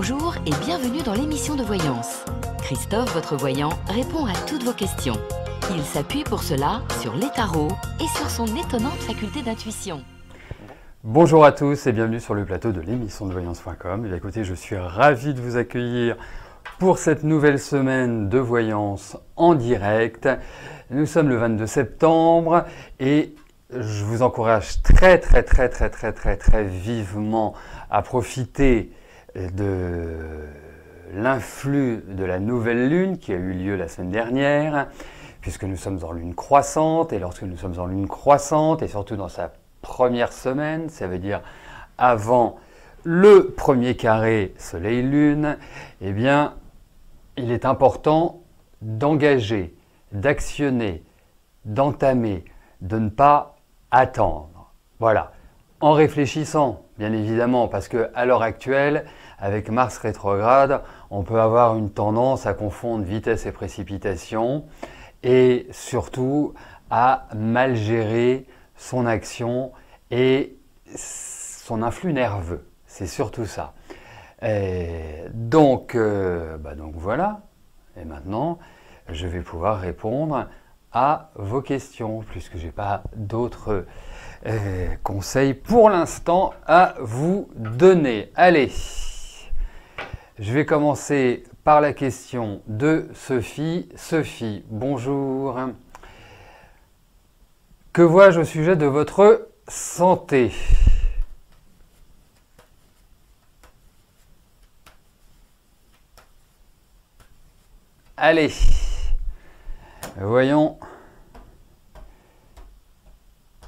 Bonjour et bienvenue dans l'émission de voyance. Christophe, votre voyant, répond à toutes vos questions. Il s'appuie pour cela sur les tarots et sur son étonnante faculté d'intuition. Bonjour à tous et bienvenue sur le plateau de l'émission de voyance.com. Écoutez, je suis ravi de vous accueillir pour cette nouvelle semaine de voyance en direct. Nous sommes le 22 septembre et je vous encourage très vivement à profiter de l'influx de la nouvelle lune qui a eu lieu la semaine dernière, puisque nous sommes en lune croissante, et lorsque nous sommes en lune croissante, et surtout dans sa première semaine, ça veut dire avant le premier carré Soleil-Lune, eh bien, il est important d'engager, d'actionner, d'entamer, de ne pas attendre. Voilà, en réfléchissant, bien évidemment, parce qu'à l'heure actuelle, avec Mars rétrograde, on peut avoir une tendance à confondre vitesse et précipitation et surtout à mal gérer son action et son influx nerveux. C'est surtout ça. Donc voilà. Et maintenant, je vais pouvoir répondre à vos questions, puisque je n'ai pas d'autres conseils pour l'instant à vous donner. Allez, je vais commencer par la question de Sophie. Sophie, bonjour. Que vois-je au sujet de votre santé ? Allez, voyons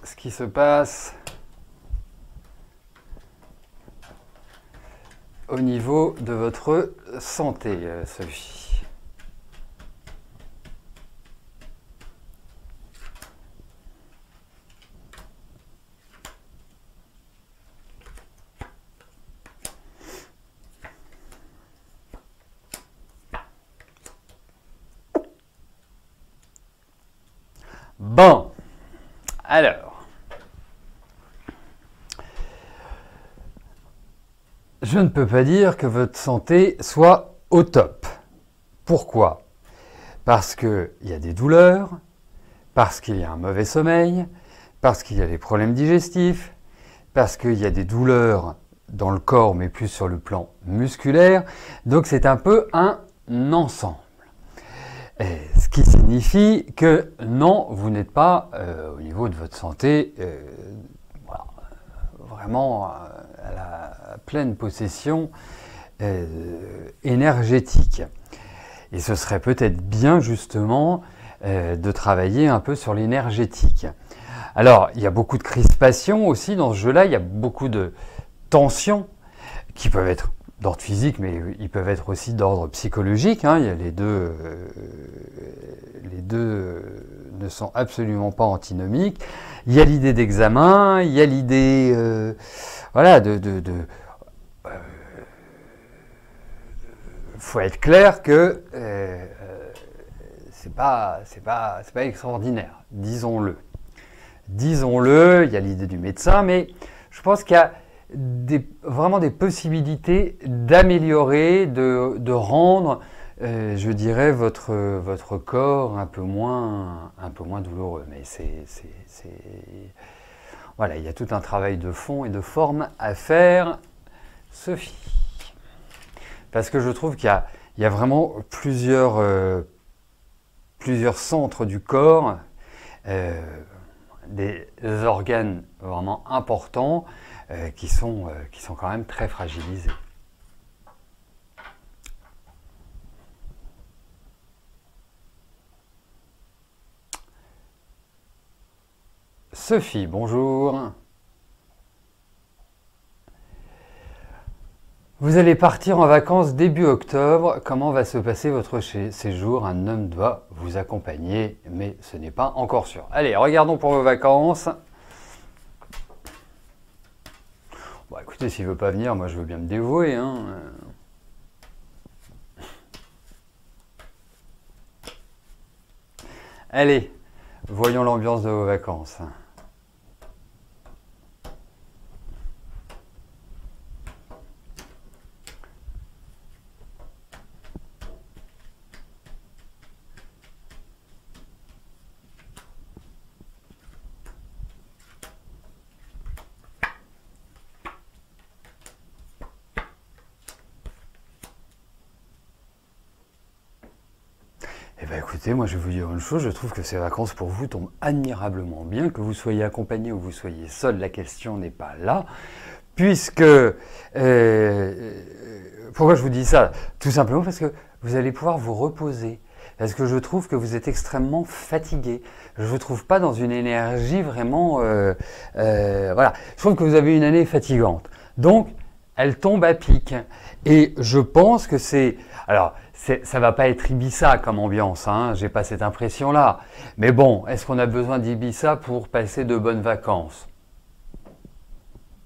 ce qui se passe au niveau de votre santé, Sophie. Bon, alors, je ne peux pas dire que votre santé soit au top. Pourquoi ? Parce qu'il y a des douleurs, parce qu'il y a un mauvais sommeil, parce qu'il y a des problèmes digestifs, parce qu'il y a des douleurs dans le corps, mais plus sur le plan musculaire. Donc c'est un peu un ensemble. Ce qui signifie que non, vous n'êtes pas au niveau de votre santé voilà, vraiment à la pleine possession énergétique. Et ce serait peut-être bien justement de travailler un peu sur l'énergétique. Alors, il y a beaucoup de crispation aussi dans ce jeu-là, il y a beaucoup de tensions qui peuvent être d'ordre physique, mais ils peuvent être aussi d'ordre psychologique. Hein. Il y a les deux ne sont absolument pas antinomiques. Il y a l'idée d'examen, il y a l'idée, voilà, faut être clair que c'est pas extraordinaire, disons-le. Disons-le, il y a l'idée du médecin, mais je pense qu'il y a vraiment des possibilités d'améliorer, de rendre, je dirais, votre corps un peu moins douloureux. Mais voilà, il y a tout un travail de fond et de forme à faire, Sophie. Parce que je trouve qu'il y a vraiment plusieurs centres du corps, des organes vraiment importants, qui sont quand même très fragilisés. Sophie, bonjour. Vous allez partir en vacances début octobre. Comment va se passer votre séjour ? Un homme doit vous accompagner, mais ce n'est pas encore sûr. Allez, regardons pour vos vacances. Bon, écoutez, s'il ne veut pas venir, moi je veux bien me dévouer. Hein. Allez, voyons l'ambiance de vos vacances. ben écoutez, moi je vais vous dire une chose, je trouve que ces vacances pour vous tombent admirablement bien, que vous soyez accompagné ou vous soyez seul, la question n'est pas là, puisque... pourquoi je vous dis ça? Tout simplement parce que vous allez pouvoir vous reposer. Parce que je trouve que vous êtes extrêmement fatigué. Je ne vous trouve pas dans une énergie vraiment... voilà. Je trouve que vous avez une année fatigante. Donc, elle tombe à pic. Et je pense que c'est... Alors, ça va pas être Ibiza comme ambiance, hein, j'ai pas cette impression-là. Mais bon, est-ce qu'on a besoin d'Ibiza pour passer de bonnes vacances?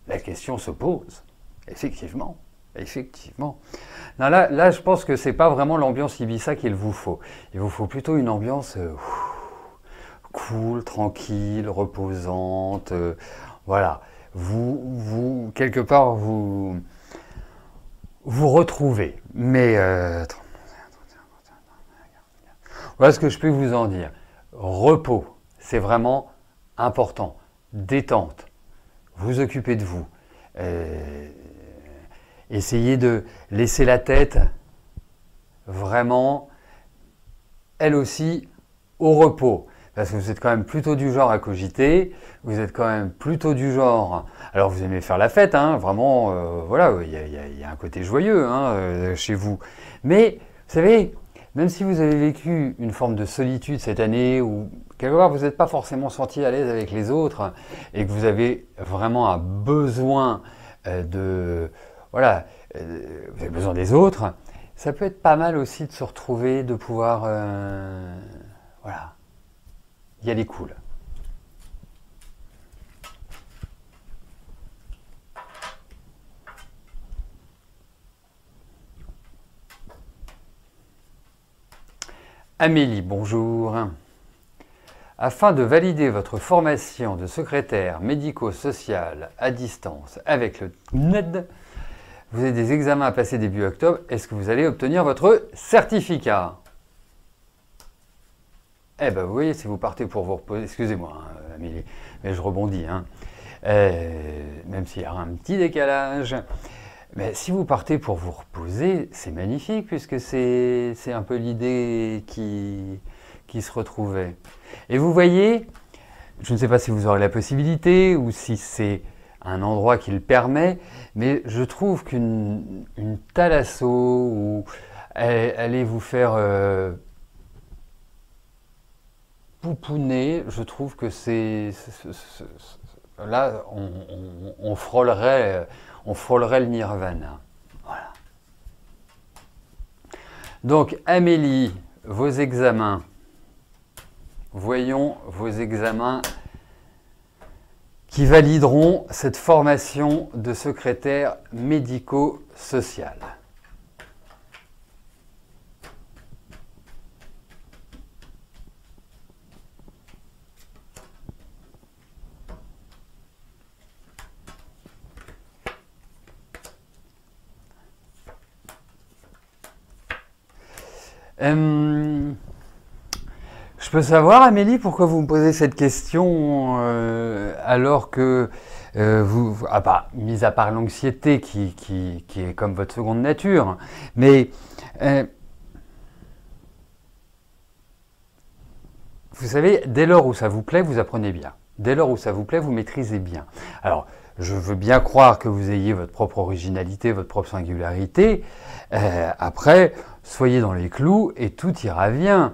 La question se pose. Effectivement. Effectivement. Non, là, je pense que c'est pas vraiment l'ambiance Ibiza qu'il vous faut. Il vous faut plutôt une ambiance cool, tranquille, reposante. Voilà. Quelque part, vous retrouvez. Mais voilà ce que je peux vous en dire. Repos, c'est vraiment important. Détente. Vous occupez de vous. Essayez de laisser la tête vraiment, elle aussi, au repos. Parce que vous êtes quand même plutôt du genre à cogiter, vous êtes quand même plutôt du genre... Alors vous aimez faire la fête, hein, vraiment, voilà, il y a un côté joyeux hein, chez vous. Mais, vous savez, même si vous avez vécu une forme de solitude cette année, ou quelque part vous n'êtes pas forcément senti à l'aise avec les autres, et que vous avez vraiment un besoin de... Voilà, vous avez besoin des autres, ça peut être pas mal aussi de se retrouver, de pouvoir, voilà, y aller cool. Amélie, bonjour. Afin de valider votre formation de secrétaire médico-social à distance avec le CNED, vous avez des examens à passer début octobre. Est-ce que vous allez obtenir votre certificat? Eh bien, vous voyez, si vous partez pour vous reposer... Excusez-moi, hein, Amélie, mais je rebondis. Hein, même s'il y a un petit décalage. Mais si vous partez pour vous reposer, c'est magnifique, puisque c'est un peu l'idée qui se retrouvait. Et vous voyez, je ne sais pas si vous aurez la possibilité, ou si c'est un endroit qui le permet, mais je trouve qu'une thalasso ou allez vous faire pouponner, je trouve que là on frôlerait le nirvana. Voilà. Donc Amélie, vos examens. Voyons vos examens qui valideront cette formation de secrétaire médico-social. Je peux savoir, Amélie, pourquoi vous me posez cette question alors que mis à part l'anxiété qui est comme votre seconde nature, mais vous savez, dès lors où ça vous plaît, vous apprenez bien. Dès lors où ça vous plaît, vous maîtrisez bien. Alors, je veux bien croire que vous ayez votre propre originalité, votre propre singularité. Après, soyez dans les clous et tout ira bien.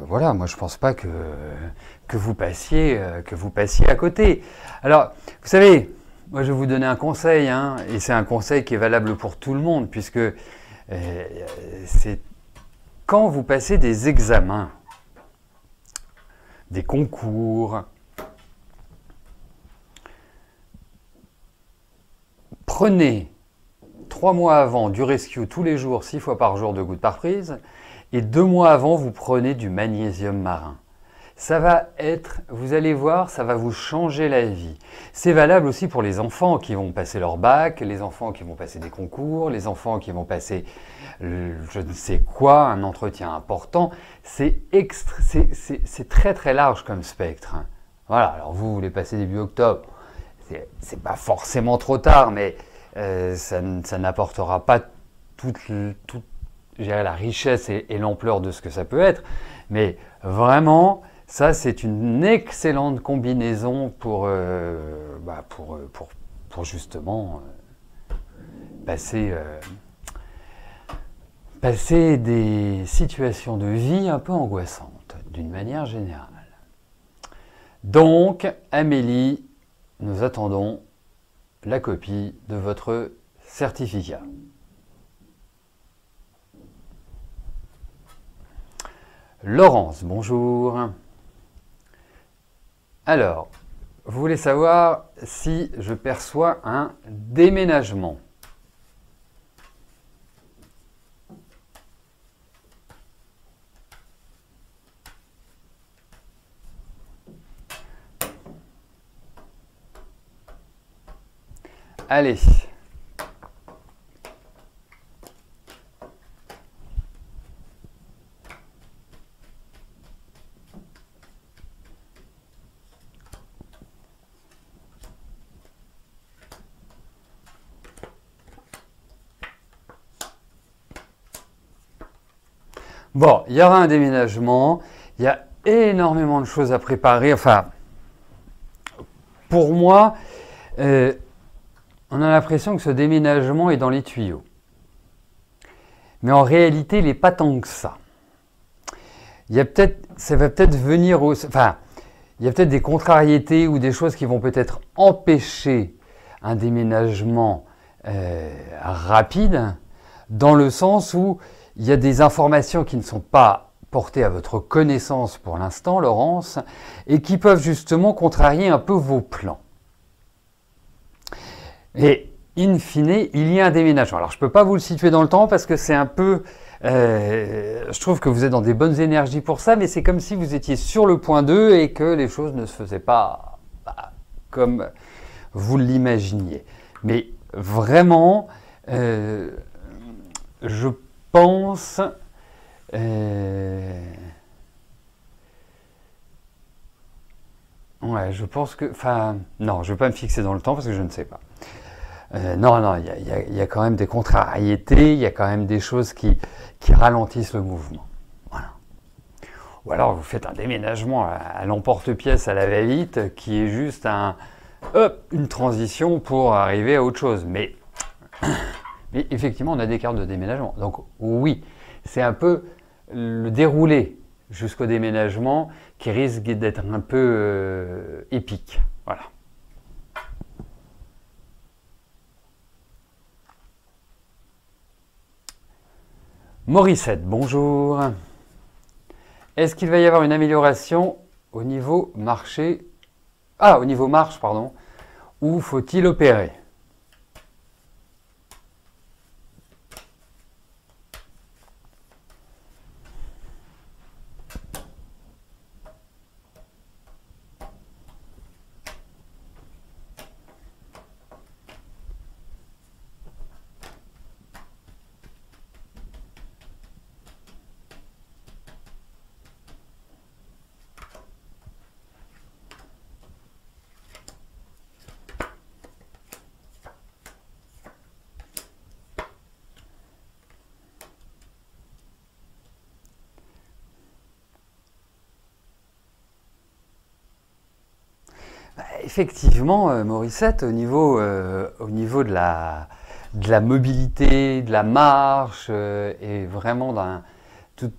Voilà, moi je pense pas que vous passiez à côté. Alors, vous savez, moi je vais vous donner un conseil, hein, et c'est un conseil qui est valable pour tout le monde, puisque c'est quand vous passez des examens, des concours, prenez 3 mois avant du rescue tous les jours, 6 fois par jour, 2 gouttes par prise, et 2 mois avant, vous prenez du magnésium marin. Ça va être, vous allez voir, ça va vous changer la vie. C'est valable aussi pour les enfants qui vont passer leur bac, les enfants qui vont passer des concours, les enfants qui vont passer je ne sais quoi, un entretien important. C'est très très large comme spectre. Voilà, alors vous voulez passer début octobre, c'est pas forcément trop tard, mais ça n'apportera pas gérer la richesse et l'ampleur de ce que ça peut être. Mais vraiment, ça, c'est une excellente combinaison pour justement passer des situations de vie un peu angoissantes, d'une manière générale. Donc, Amélie, nous attendons la copie de votre certificat. Laurence, bonjour. Alors, vous voulez savoir si je perçois un déménagement. Allez. Bon, il y aura un déménagement, il y a énormément de choses à préparer. Enfin, pour moi, on a l'impression que ce déménagement est dans les tuyaux. Mais en réalité, il n'est pas tant que ça. Ça va peut-être venir enfin, il y a peut-être des contrariétés ou des choses qui vont peut-être empêcher un déménagement rapide, dans le sens où il y a des informations qui ne sont pas portées à votre connaissance pour l'instant, Laurence, et qui peuvent justement contrarier un peu vos plans. Et in fine, il y a un déménagement. Alors, je ne peux pas vous le situer dans le temps parce que c'est un peu... je trouve que vous êtes dans des bonnes énergies pour ça, mais c'est comme si vous étiez sur le point 2 et que les choses ne se faisaient pas comme vous l'imaginiez. Mais vraiment, je pense... ouais, je pense que... Enfin, non, je ne vais pas me fixer dans le temps parce que je ne sais pas. Non, il y a quand même des contrariétés, il y a quand même des choses qui ralentissent le mouvement. Voilà. Ou alors vous faites un déménagement à l'emporte-pièce, à la va-vite, qui est juste une transition pour arriver à autre chose. Mais effectivement, on a des cartes de déménagement. Donc oui, c'est un peu le déroulé jusqu'au déménagement qui risque d'être un peu épique. Voilà. Morissette, bonjour. Est-ce qu'il va y avoir une amélioration au niveau marché? Ah, au niveau marche, pardon. Ou faut-il opérer? Effectivement, Morissette, au niveau de la mobilité, de la marche, et vraiment de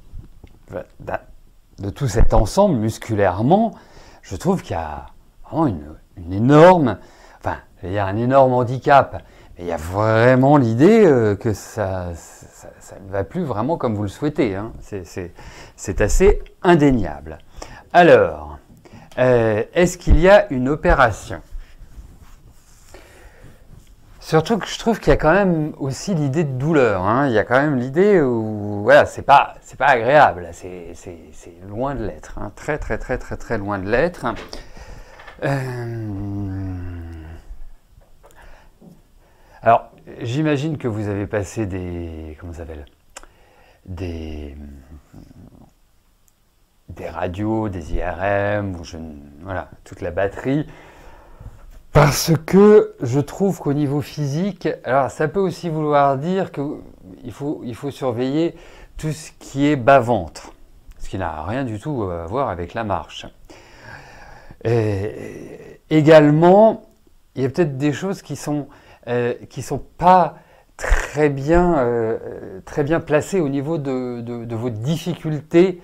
tout cet ensemble musculairement, je trouve qu'il y a vraiment une énorme, enfin, il y a un énorme handicap, mais il y a vraiment l'idée que ça ne va plus vraiment comme vous le souhaitez, hein. C'est assez indéniable. Alors... est-ce qu'il y a une opération? Surtout que je trouve qu'il y a quand même aussi l'idée de douleur, hein. Il y a quand même l'idée où, voilà, c'est pas agréable, c'est loin de l'être, hein. Très très très très très loin de l'être. Alors, j'imagine que vous avez passé comment ça s'appelle, des radios, des IRM, voilà, toute la batterie. Parce que je trouve qu'au niveau physique, alors ça peut aussi vouloir dire qu'il il faut surveiller tout ce qui est bas-ventre, ce qui n'a rien du tout à voir avec la marche. Et également, il y a peut-être des choses qui sont pas très bien placées au niveau de vos difficultés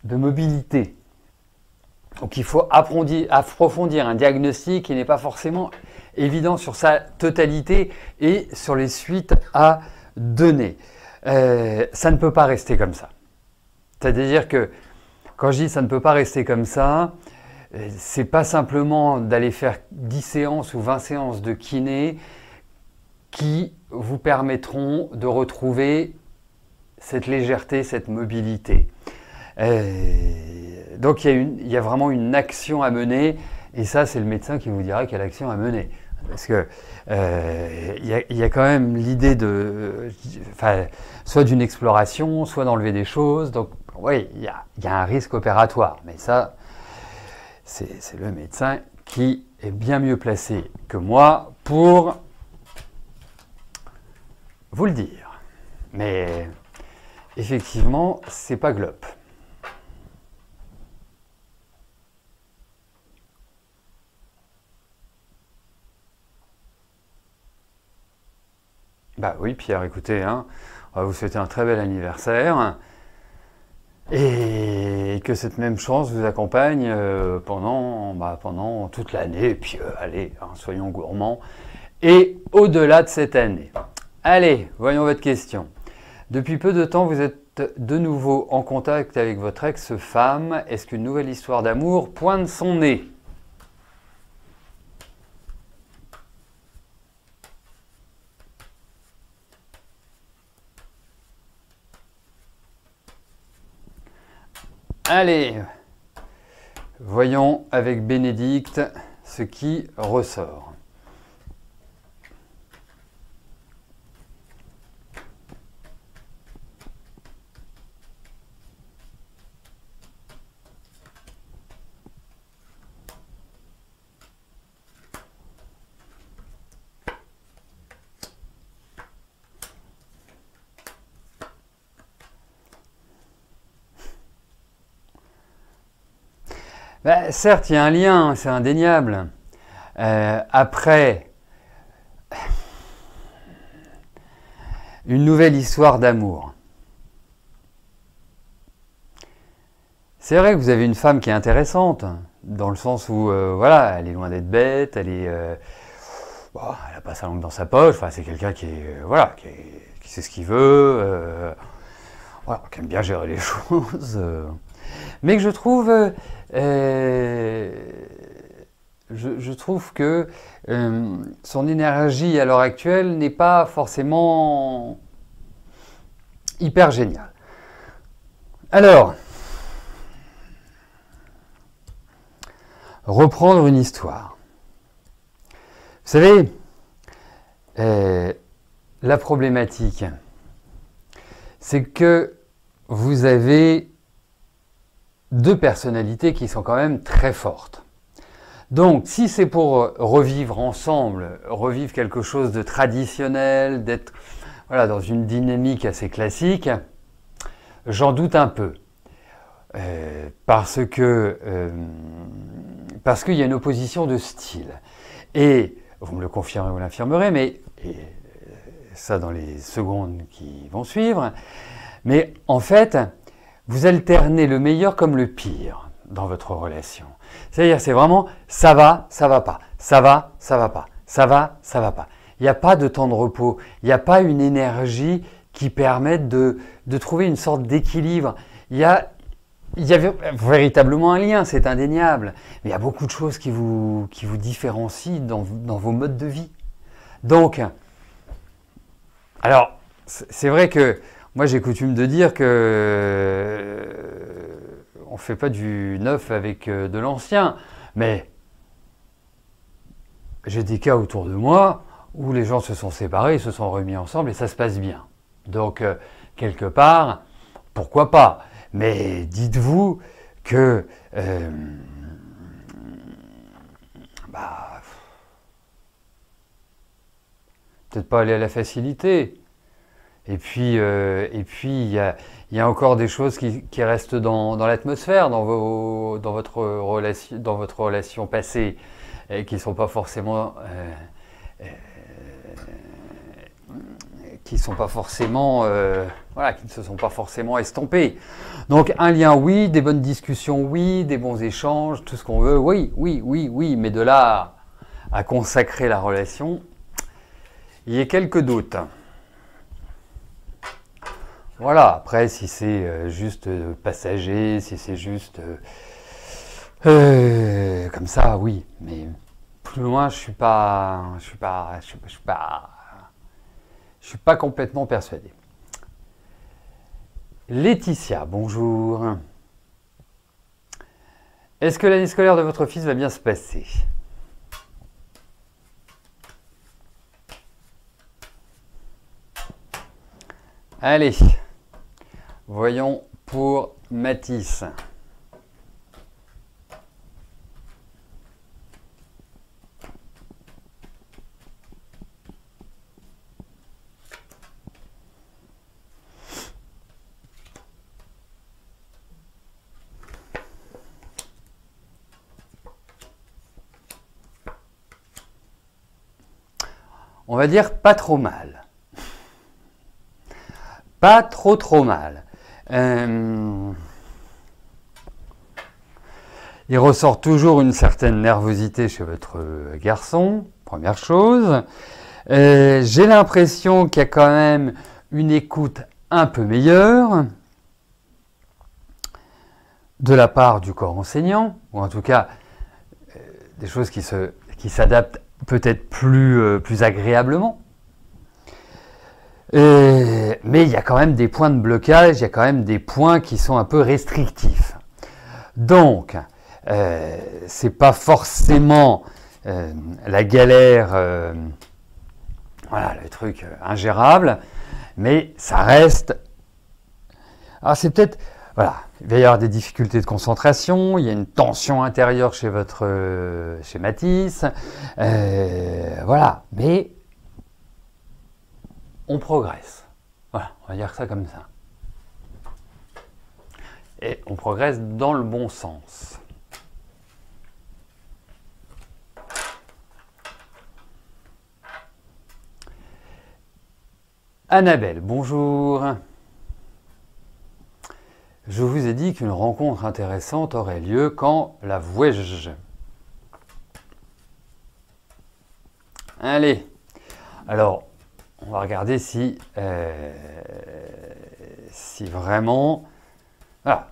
de mobilité. Donc il faut approfondir un diagnostic qui n'est pas forcément évident sur sa totalité et sur les suites à donner. Ça ne peut pas rester comme ça. C'est-à-dire que quand je dis ça ne peut pas rester comme ça, c'est pas simplement d'aller faire 10 séances ou 20 séances de kiné qui vous permettront de retrouver cette légèreté, cette mobilité. Donc il y a vraiment une action à mener, et ça c'est le médecin qui vous dira quelle action à mener. Parce que il y a quand même l'idée soit d'une exploration, soit d'enlever des choses. Donc oui, il y a un risque opératoire, mais ça c'est le médecin qui est bien mieux placé que moi pour vous le dire. Mais effectivement, c'est pas glop. Bah oui, Pierre, écoutez, on va vous souhaiter un très bel anniversaire et que cette même chance vous accompagne pendant toute l'année. Et puis, allez, soyons gourmands. Et au-delà de cette année. Allez, voyons votre question. Depuis peu de temps, vous êtes de nouveau en contact avec votre ex-femme. Est-ce qu'une nouvelle histoire d'amour pointe son nez ? Allez, voyons avec Bénédicte ce qui ressort. Ben, certes, il y a un lien, c'est indéniable. Après, une nouvelle histoire d'amour. C'est vrai que vous avez une femme qui est intéressante, dans le sens où, voilà, elle est loin d'être bête, elle n'a pas sa langue dans sa poche, enfin, c'est quelqu'un qui sait ce qu'il veut, voilà, qui aime bien gérer les choses, mais que je trouve que son énergie à l'heure actuelle n'est pas forcément hyper géniale. Alors, reprendre une histoire. Vous savez, la problématique, c'est que vous avez deux personnalités qui sont quand même très fortes. Donc, si c'est pour revivre ensemble, revivre quelque chose de traditionnel, d'être dans une dynamique assez classique, j'en doute un peu. Parce qu'il y a une opposition de style. Et, vous me le confirmez ou l'infirmerez, mais ça dans les secondes qui vont suivre, mais en fait, vous alternez le meilleur comme le pire dans votre relation. C'est-à-dire, c'est vraiment ça va pas, ça va pas, ça va pas. Il n'y a pas de temps de repos, il n'y a pas une énergie qui permette de trouver une sorte d'équilibre. Il y a véritablement un lien, c'est indéniable, mais il y a beaucoup de choses qui vous différencient dans vos modes de vie. Donc, alors, c'est vrai que moi, j'ai coutume de dire que on ne fait pas du neuf avec de l'ancien, mais j'ai des cas autour de moi où les gens se sont séparés, ils se sont remis ensemble et ça se passe bien. Donc, quelque part, pourquoi pas? Mais dites-vous que peut-être pas aller à la facilité. il y a encore des choses qui restent dans l'atmosphère, dans votre relation passée, et qui ne sont pas forcément, voilà, qui ne se sont pas forcément estompées. Donc un lien, oui, des bonnes discussions, oui, des bons échanges, tout ce qu'on veut, oui, oui, oui, oui, mais de là à consacrer la relation, il y a quelques doutes. Voilà, après, si c'est juste passager, si c'est juste comme ça, oui, mais plus loin, je suis pas complètement persuadé. Laetitia, bonjour. Est-ce que l'année scolaire de votre fils va bien se passer? Allez, voyons pour Mathis. On va dire pas trop mal. Pas trop mal. Il ressort toujours une certaine nervosité chez votre garçon, première chose. J'ai l'impression qu'il y a quand même une écoute un peu meilleure de la part du corps enseignant, ou en tout cas des choses qui s'adaptent peut-être plus agréablement. Mais il y a quand même des points de blocage, il y a quand même des points qui sont un peu restrictifs. Donc, c'est pas forcément la galère, voilà, le truc ingérable, mais ça reste. Alors c'est peut-être, voilà, il va y avoir des difficultés de concentration, il y a une tension intérieure chez Mathis, voilà, mais on progresse. Voilà, on va dire ça comme ça. Et on progresse dans le bon sens. Annabelle, bonjour. Je vous ai dit qu'une rencontre intéressante aurait lieu quand la voyage. Allez, alors on va regarder si vraiment, voilà,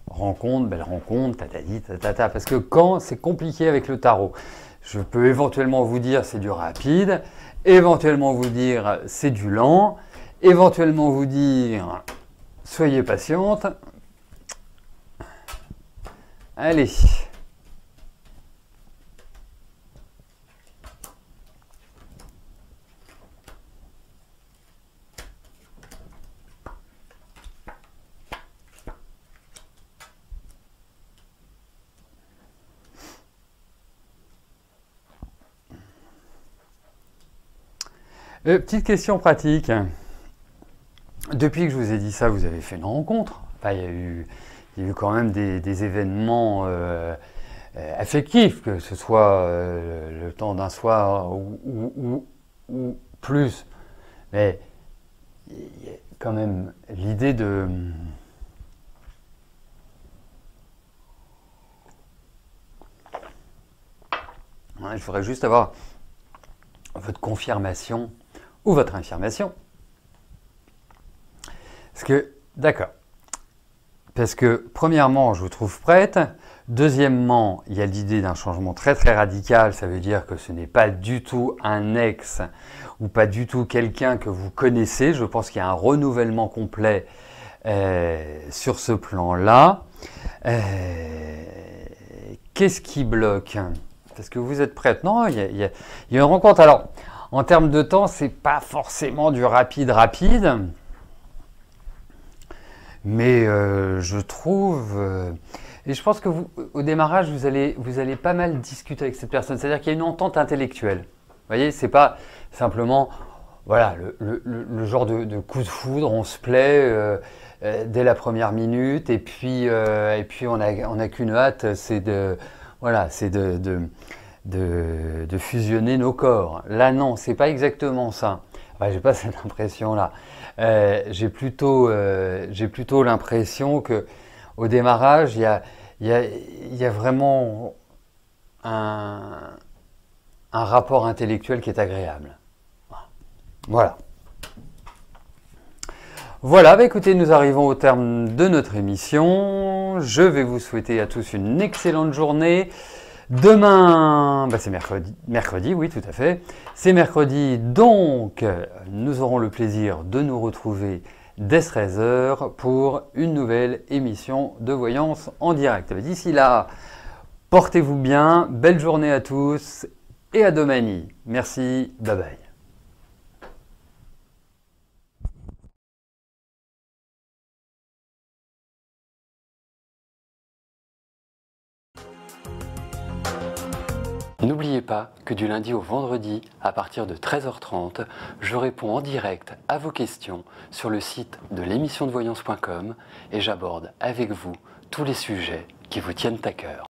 rencontre, belle rencontre, tatati, tatata, parce que quand c'est compliqué avec le tarot, je peux éventuellement vous dire c'est du rapide, éventuellement vous dire c'est du lent, éventuellement vous dire soyez patiente. Allez. Petite question pratique. Depuis que je vous ai dit ça, vous avez fait une rencontre. Enfin, il y a eu quand même des événements affectifs, que ce soit le temps d'un soir ou plus. Mais il y a quand même l'idée de... Ouais, je voudrais juste avoir votre confirmation ou votre infirmation. Parce que, d'accord. Parce que, premièrement, je vous trouve prête. Deuxièmement, il y a l'idée d'un changement très très radical. Ça veut dire que ce n'est pas du tout un ex ou pas du tout quelqu'un que vous connaissez. Je pense qu'il y a un renouvellement complet sur ce plan-là. Qu'est-ce qui bloque? Parce que vous êtes prête? Non, il y a une rencontre. Alors, en termes de temps, c'est pas forcément du rapide. Mais je trouve, et je pense que vous, au démarrage, vous allez pas mal discuter avec cette personne. C'est-à-dire qu'il y a une entente intellectuelle. Vous voyez, c'est pas simplement voilà, le genre de coup de foudre, on se plaît dès la première minute, et puis on n'a qu'une hâte, c'est voilà, de fusionner nos corps. Là, non, c'est pas exactement ça. Enfin, j'ai pas cette impression-là. J'ai plutôt l'impression que au démarrage, il y a vraiment un rapport intellectuel qui est agréable. Voilà. Voilà, bah écoutez, nous arrivons au terme de notre émission. Je vais vous souhaiter à tous une excellente journée. Demain, bah c'est mercredi, oui, tout à fait. C'est mercredi, donc nous aurons le plaisir de nous retrouver dès 13 h pour une nouvelle émission de voyance en direct. D'ici là, portez-vous bien, belle journée à tous et à demain. Merci, bye bye. N'oubliez pas que du lundi au vendredi, à partir de 13h30, je réponds en direct à vos questions sur le site de l'émissiondevoyance.com et j'aborde avec vous tous les sujets qui vous tiennent à cœur.